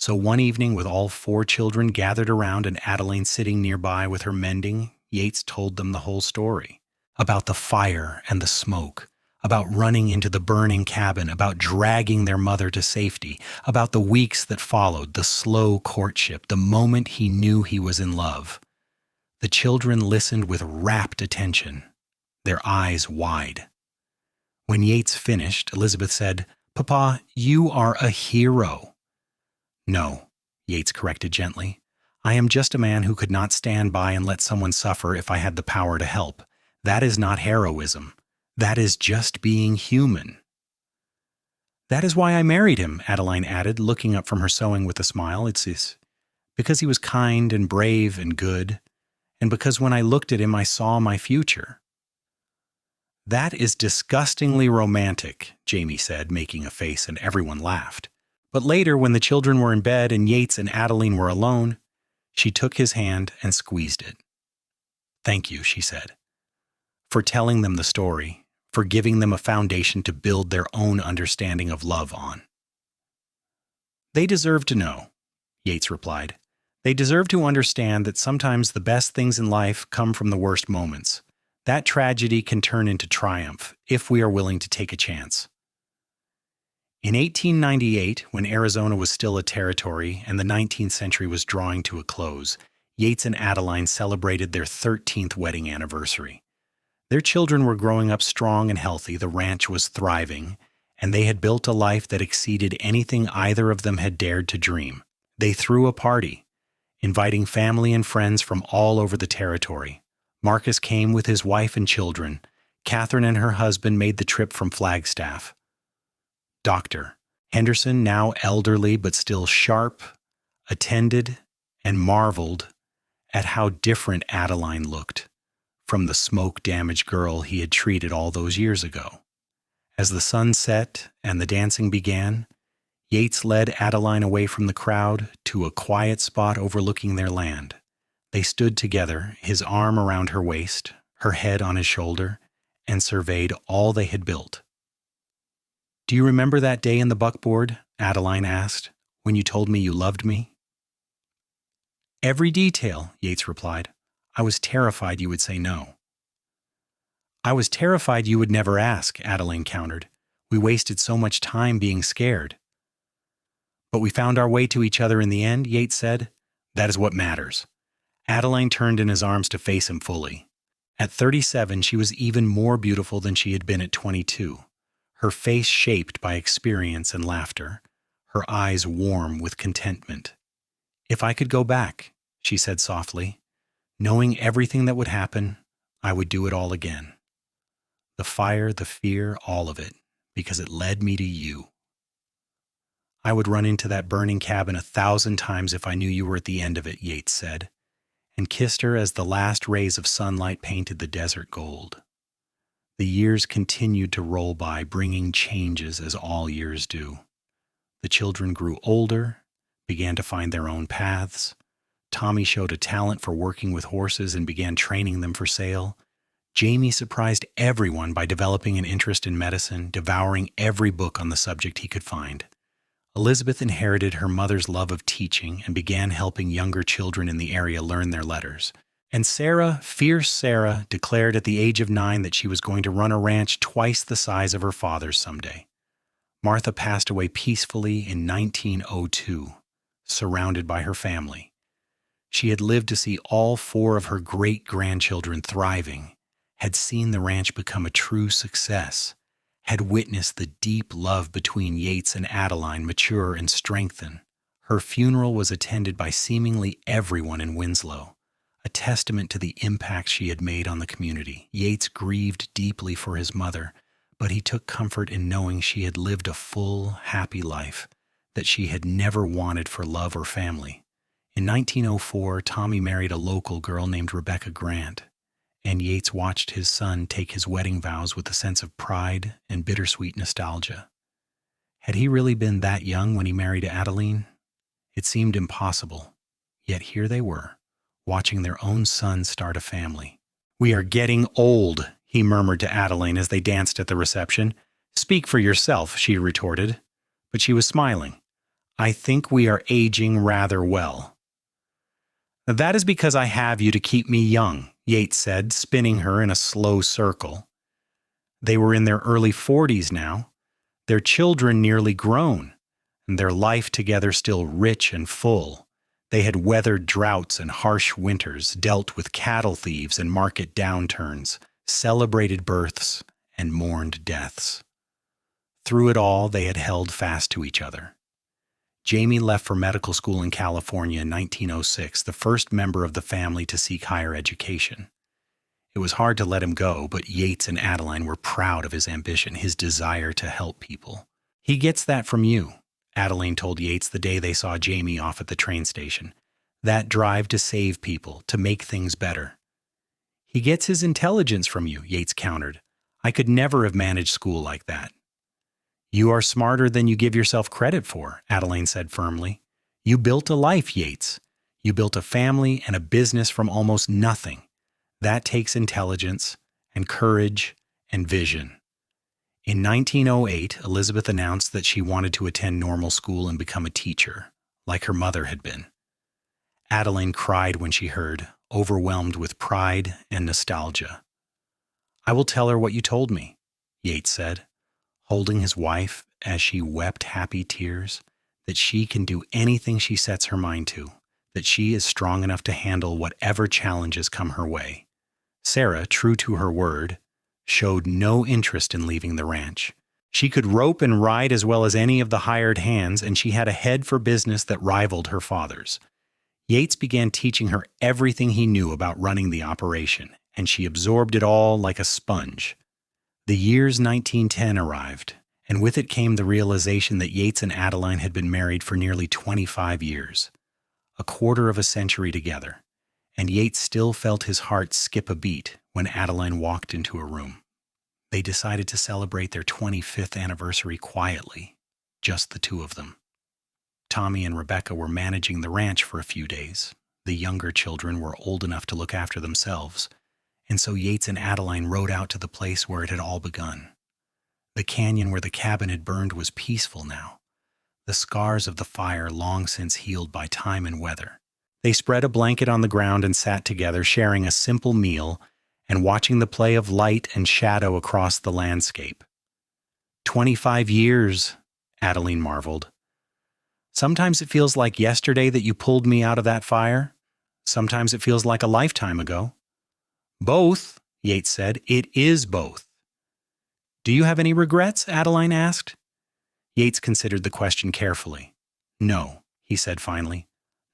So one evening, with all 4 children gathered around and Adeline sitting nearby with her mending, Yates told them the whole story. About the fire and the smoke, about running into the burning cabin, about dragging their mother to safety, about the weeks that followed, the slow courtship, the moment he knew he was in love. The children listened with rapt attention, their eyes wide. When Yates finished, Elizabeth said, "Papa, you are a hero." "No," Yates corrected gently. "I am just a man who could not stand by and let someone suffer if I had the power to help. That is not heroism. That is just being human." "That is why I married him," Adeline added, looking up from her sewing with a smile. It's because he was kind and brave and good, and because when I looked at him I saw my future." "That is disgustingly romantic," Jamie said, making a face, and everyone laughed. But later, when the children were in bed and Yates and Adeline were alone, she took his hand and squeezed it. "Thank you," she said, "for telling them the story, for giving them a foundation to build their own understanding of love on." "They deserve to know," Yates replied. "They deserve to understand that sometimes the best things in life come from the worst moments. That tragedy can turn into triumph if we are willing to take a chance." In 1898, when Arizona was still a territory and the 19th century was drawing to a close, Yates and Adeline celebrated their 13th wedding anniversary. Their children were growing up strong and healthy, the ranch was thriving, and they had built a life that exceeded anything either of them had dared to dream. They threw a party, inviting family and friends from all over the territory. Marcus came with his wife and children. Catherine and her husband made the trip from Flagstaff. Dr. Henderson, now elderly but still sharp, attended and marveled at how different Adeline looked from the smoke-damaged girl he had treated all those years ago. As the sun set and the dancing began, Yates led Adeline away from the crowd to a quiet spot overlooking their land. They stood together, his arm around her waist, her head on his shoulder, and surveyed all they had built. "Do you remember that day in the buckboard?" Adeline asked, "when you told me you loved me?" "Every detail," Yates replied. "I was terrified you would say no." "I was terrified you would never ask," Adeline countered. "We wasted so much time being scared." "But we found our way to each other in the end," Yates said. "That is what matters." Adeline turned in his arms to face him fully. At 37, she was even more beautiful than she had been at 22, her face shaped by experience and laughter, her eyes warm with contentment. "If I could go back," she said softly, "knowing everything that would happen, I would do it all again. The fire, the fear, all of it, because it led me to you. I would run into that burning cabin 1,000 times if I knew you were at the end of it," Yates said, and kissed her as the last rays of sunlight painted the desert gold. The years continued to roll by, bringing changes as all years do. The children grew older, began to find their own paths. Tommy showed a talent for working with horses and began training them for sale. Jamie surprised everyone by developing an interest in medicine, devouring every book on the subject he could find. Elizabeth inherited her mother's love of teaching and began helping younger children in the area learn their letters. And Sarah, fierce Sarah, declared at the age of 9 that she was going to run a ranch twice the size of her father's someday. Martha passed away peacefully in 1902, surrounded by her family. She had lived to see all 4 of her great-grandchildren thriving, had seen the ranch become a true success, had witnessed the deep love between Yates and Adeline mature and strengthen. Her funeral was attended by seemingly everyone in Winslow, a testament to the impact she had made on the community. Yates grieved deeply for his mother, but he took comfort in knowing she had lived a full, happy life that she had never wanted for love or family. In 1904, Tommy married a local girl named Rebecca Grant, and Yates watched his son take his wedding vows with a sense of pride and bittersweet nostalgia. Had he really been that young when he married Adeline? It seemed impossible, yet here they were, watching their own son start a family. "We are getting old," he murmured to Adeline as they danced at the reception. "Speak for yourself," she retorted, but she was smiling. "I think we are aging rather well." "That is because I have you to keep me young," Yates said, spinning her in a slow circle. They were in their early 40s now, their children nearly grown, and their life together still rich and full. They had weathered droughts and harsh winters, dealt with cattle thieves and market downturns, celebrated births and mourned deaths. Through it all, they had held fast to each other. Jamie left for medical school in California in 1906, the first member of the family to seek higher education. It was hard to let him go, but Yates and Adeline were proud of his ambition, his desire to help people. "He gets that from you," Adeline told Yates the day they saw Jamie off at the train station. "That drive to save people, to make things better." "He gets his intelligence from you," Yates countered. "I could never have managed school like that." "You are smarter than you give yourself credit for," Adeline said firmly. "You built a life, Yates. You built a family and a business from almost nothing. That takes intelligence and courage and vision." In 1908, Elizabeth announced that she wanted to attend normal school and become a teacher, like her mother had been. Adeline cried when she heard, overwhelmed with pride and nostalgia. "I will tell her what you told me," Yates said, holding his wife as she wept happy tears, that she can do anything she sets her mind to, that she is strong enough to handle whatever challenges come her way. Sarah, true to her word, showed no interest in leaving the ranch. She could rope and ride as well as any of the hired hands, and she had a head for business that rivaled her father's. Yates began teaching her everything he knew about running the operation, and she absorbed it all like a sponge. The year's 1910 arrived, and with it came the realization that Yates and Adeline had been married for nearly 25 years, a quarter of a century together, and Yates still felt his heart skip a beat when Adeline walked into a room. They decided to celebrate their 25th anniversary quietly, just the two of them. Tommy and Rebecca were managing the ranch for a few days. The younger children were old enough to look after themselves, and so Yates and Adeline rode out to the place where it had all begun. The canyon where the cabin had burned was peaceful now, the scars of the fire long since healed by time and weather. They spread a blanket on the ground and sat together, sharing a simple meal and watching the play of light and shadow across the landscape. 25 years, Adeline marveled. Sometimes it feels like yesterday that you pulled me out of that fire. Sometimes it feels like a lifetime ago. Both, Yates said. It is both. Do you have any regrets? Adeline asked. Yates considered the question carefully. No, he said finally.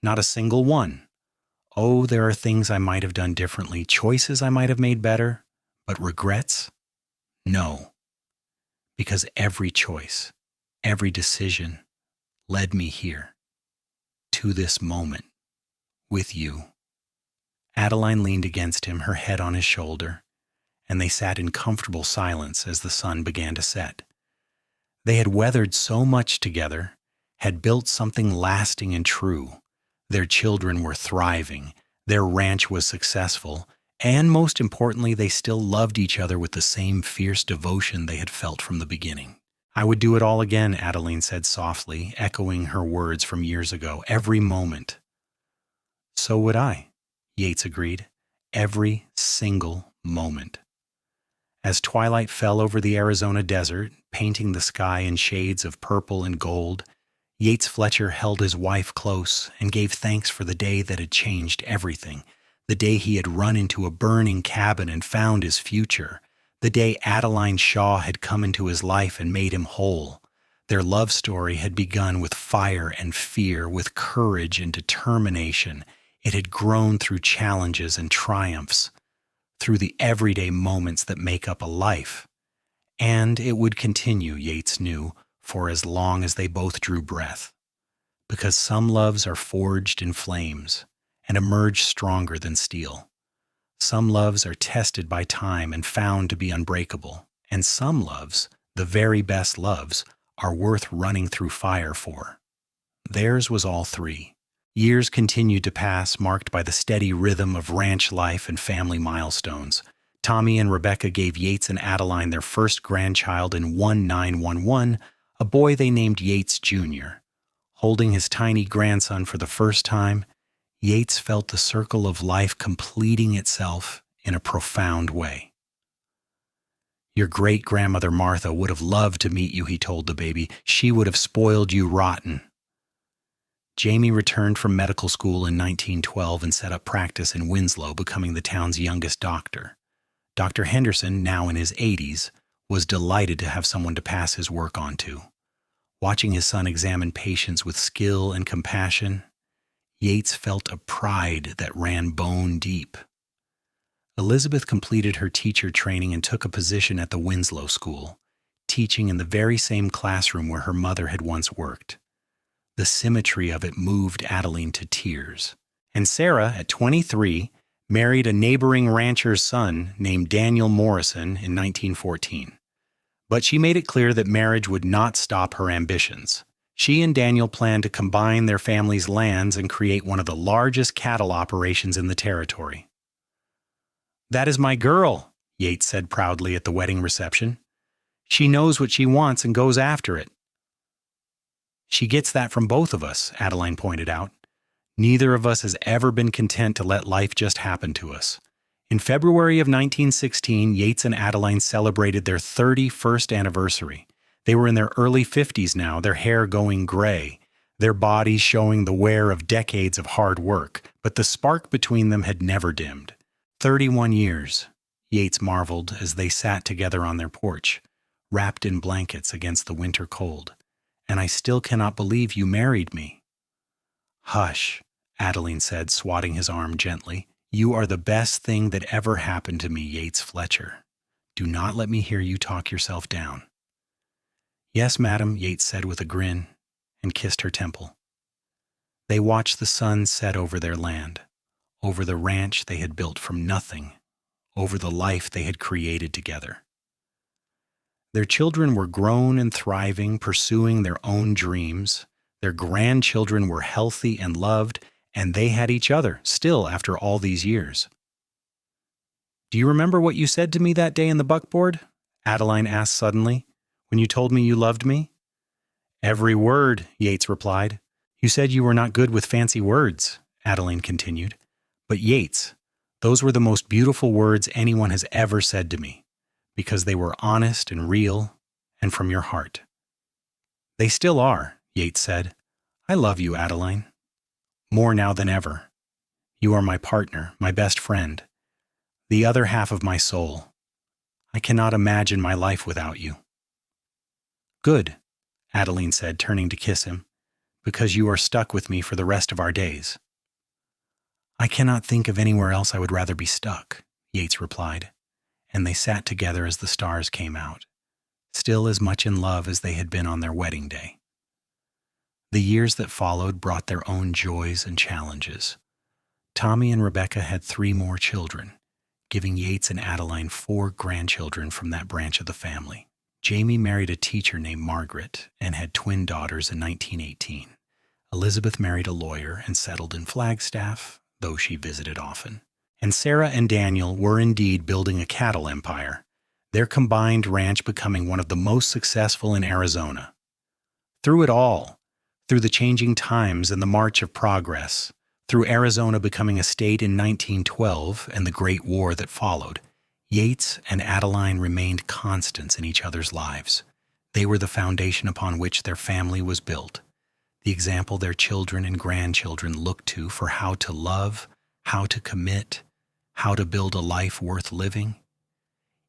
Not a single one. Oh, there are things I might have done differently, choices I might have made better, but regrets? No. Because every choice, every decision led me here, to this moment, with you. Adeline leaned against him, her head on his shoulder, and they sat in comfortable silence as the sun began to set. They had weathered so much together, had built something lasting and true. Their children were thriving, their ranch was successful, and most importantly, they still loved each other with the same fierce devotion they had felt from the beginning. I would do it all again, Adeline said softly, echoing her words from years ago, every moment. So would I, Yates agreed, every single moment. As twilight fell over the Arizona desert, painting the sky in shades of purple and gold, Yates Fletcher held his wife close and gave thanks for the day that had changed everything, the day he had run into a burning cabin and found his future, the day Adeline Shaw had come into his life and made him whole. Their love story had begun with fire and fear, with courage and determination. It had grown through challenges and triumphs, through the everyday moments that make up a life. And it would continue, Yates knew, for as long as they both drew breath. Because some loves are forged in flames and emerge stronger than steel. Some loves are tested by time and found to be unbreakable. And some loves, the very best loves, are worth running through fire for. Theirs was all three. Years continued to pass, marked by the steady rhythm of ranch life and family milestones. Tommy and Rebecca gave Yates and Adeline their first grandchild in 1911, a boy they named Yates Jr. Holding his tiny grandson for the first time, Yates felt the circle of life completing itself in a profound way. Your great-grandmother Martha would have loved to meet you, he told the baby. She would have spoiled you rotten. Jamie returned from medical school in 1912 and set up practice in Winslow, becoming the town's youngest doctor. Dr. Henderson, now in his 80s, was delighted to have someone to pass his work on to. Watching his son examine patients with skill and compassion, Yates felt a pride that ran bone deep. Elizabeth completed her teacher training and took a position at the Winslow School, teaching in the very same classroom where her mother had once worked. The symmetry of it moved Adeline to tears. And Sarah, at 23, married a neighboring rancher's son named Daniel Morrison in 1914. But she made it clear that marriage would not stop her ambitions. She and Daniel planned to combine their family's lands and create one of the largest cattle operations in the territory. "That is my girl," Yates said proudly at the wedding reception. "She knows what she wants and goes after it." "She gets that from both of us," Adeline pointed out. "Neither of us has ever been content to let life just happen to us." In February of 1916, Yates and Adeline celebrated their 31st anniversary. They were in their early 50s now, their hair going gray, their bodies showing the wear of decades of hard work, but the spark between them had never dimmed. 31 years, Yates marveled as they sat together on their porch, wrapped in blankets against the winter cold, and I still cannot believe you married me." "Hush," Adeline said, swatting his arm gently. "You are the best thing that ever happened to me, Yates Fletcher. Do not let me hear you talk yourself down." "Yes, madam," Yates said with a grin, and kissed her temple. They watched the sun set over their land, over the ranch they had built from nothing, over the life they had created together. Their children were grown and thriving, pursuing their own dreams. Their grandchildren were healthy and loved, and they had each other, still after all these years. "Do you remember what you said to me that day in the buckboard?" Adeline asked suddenly, "when you told me you loved me?" "Every word," Yates replied. "You said you were not good with fancy words," Adeline continued. "But Yates, those were the most beautiful words anyone has ever said to me, because they were honest and real and from your heart." "They still are," Yates said. "I love you, Adeline. More now than ever. You are my partner, my best friend, the other half of my soul. I cannot imagine my life without you." "Good," Adeline said, turning to kiss him, "because you are stuck with me for the rest of our days." "I cannot think of anywhere else I would rather be stuck," Yates replied, and they sat together as the stars came out, still as much in love as they had been on their wedding day. The years that followed brought their own joys and challenges. Tommy and Rebecca had 3 more children, giving Yates and Adeline 4 grandchildren from that branch of the family. Jamie married a teacher named Margaret and had twin daughters in 1918. Elizabeth married a lawyer and settled in Flagstaff, though she visited often. And Sarah and Daniel were indeed building a cattle empire, their combined ranch becoming one of the most successful in Arizona. Through it all, through the changing times and the march of progress, through Arizona becoming a state in 1912 and the Great War that followed, Yates and Adeline remained constants in each other's lives. They were the foundation upon which their family was built, the example their children and grandchildren looked to for how to love, how to commit, how to build a life worth living.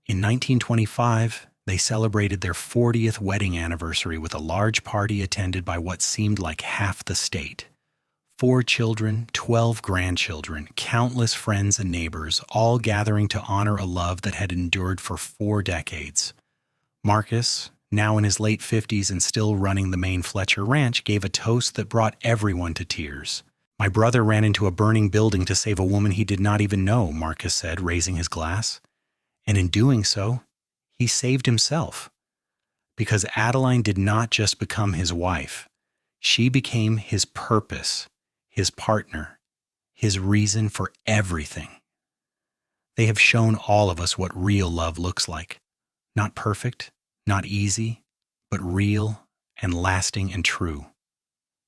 In 1925, they celebrated their 40th wedding anniversary with a large party attended by what seemed like half the state. 4 children, 12 grandchildren, countless friends and neighbors, all gathering to honor a love that had endured for 4 decades. Marcus, now in his late 50s and still running the main Fletcher ranch, gave a toast that brought everyone to tears. "My brother ran into a burning building to save a woman he did not even know," Marcus said, raising his glass. "And in doing so, he saved himself. Because Adeline did not just become his wife. She became his purpose, his partner, his reason for everything. They have shown all of us what real love looks like. Not perfect, not easy, but real and lasting and true.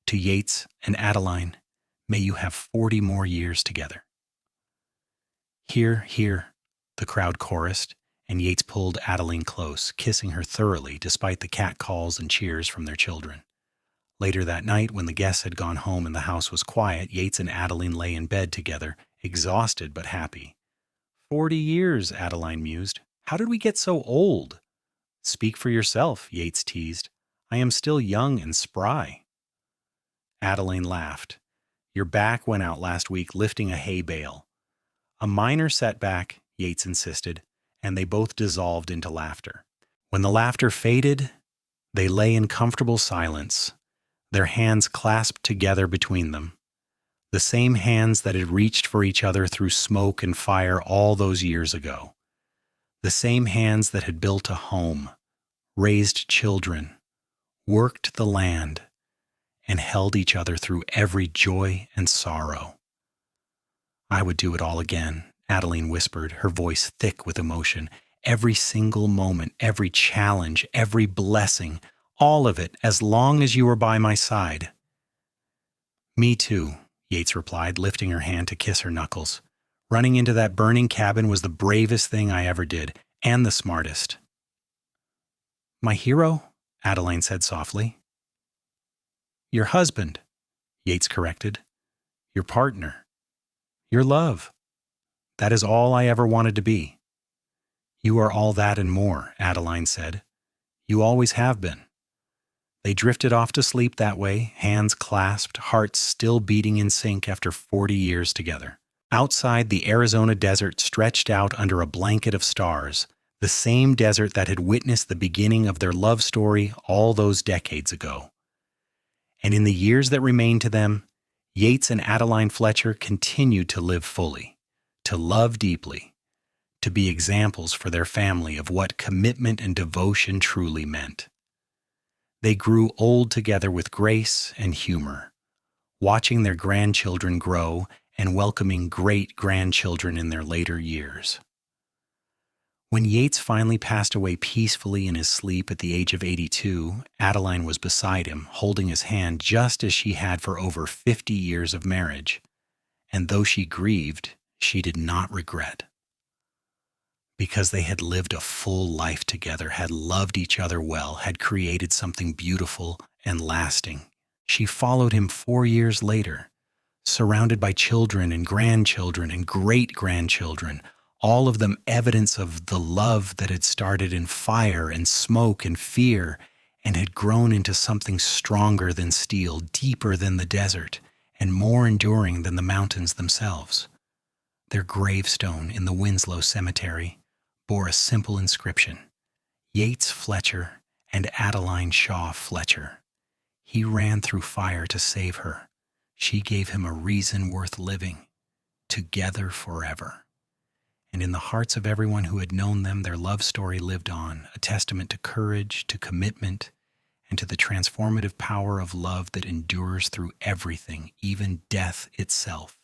To Yates and Adeline, may you have 40 more years together." "Hear, hear," the crowd chorused, and Yates pulled Adeline close, kissing her thoroughly despite the catcalls and cheers from their children. Later that night, when the guests had gone home and the house was quiet, Yates and Adeline lay in bed together, exhausted but happy. 40 years, Adeline mused. "How did we get so old?" "Speak for yourself," Yates teased. "I am still young and spry." Adeline laughed. "Your back went out last week lifting a hay bale." "A minor setback," Yates insisted, and they both dissolved into laughter. When the laughter faded, they lay in comfortable silence, their hands clasped together between them, the same hands that had reached for each other through smoke and fire all those years ago, the same hands that had built a home, raised children, worked the land, and held each other through every joy and sorrow. "I would do it all again," Adeline whispered, her voice thick with emotion. "Every single moment, every challenge, every blessing, all of it, as long as you were by my side." "Me too," Yates replied, lifting her hand to kiss her knuckles. "Running into that burning cabin was the bravest thing I ever did, and the smartest." "My hero?" Adeline said softly. "Your husband," Yates corrected. "Your partner. Your love. That is all I ever wanted to be." "You are all that and more," Adeline said. You always have been." They drifted off to sleep that way, hands clasped, hearts still beating in sync after 40 years together. Outside, the Arizona desert stretched out under a blanket of stars, the same desert that had witnessed the beginning of their love story all those decades ago. And in the years that remained to them, Yates and Adeline Fletcher continued to live fully, to love deeply, to be examples for their family of what commitment and devotion truly meant. They grew old together with grace and humor, watching their grandchildren grow and welcoming great-grandchildren in their later years. When Yates finally passed away peacefully in his sleep at the age of 82, Adeline was beside him, holding his hand just as she had for over 50 years of marriage. And though she grieved, she did not regret. Because they had lived a full life together, had loved each other well, had created something beautiful and lasting. She followed him 4 years later, surrounded by children and grandchildren and great-grandchildren, all of them evidence of the love that had started in fire and smoke and fear and had grown into something stronger than steel, deeper than the desert, and more enduring than the mountains themselves. Their gravestone in the Winslow Cemetery bore a simple inscription: Yates Fletcher and Adeline Shaw Fletcher. He ran through fire to save her. She gave him a reason worth living. Together forever. And in the hearts of everyone who had known them, their love story lived on, a testament to courage, to commitment, and to the transformative power of love that endures through everything, even death itself.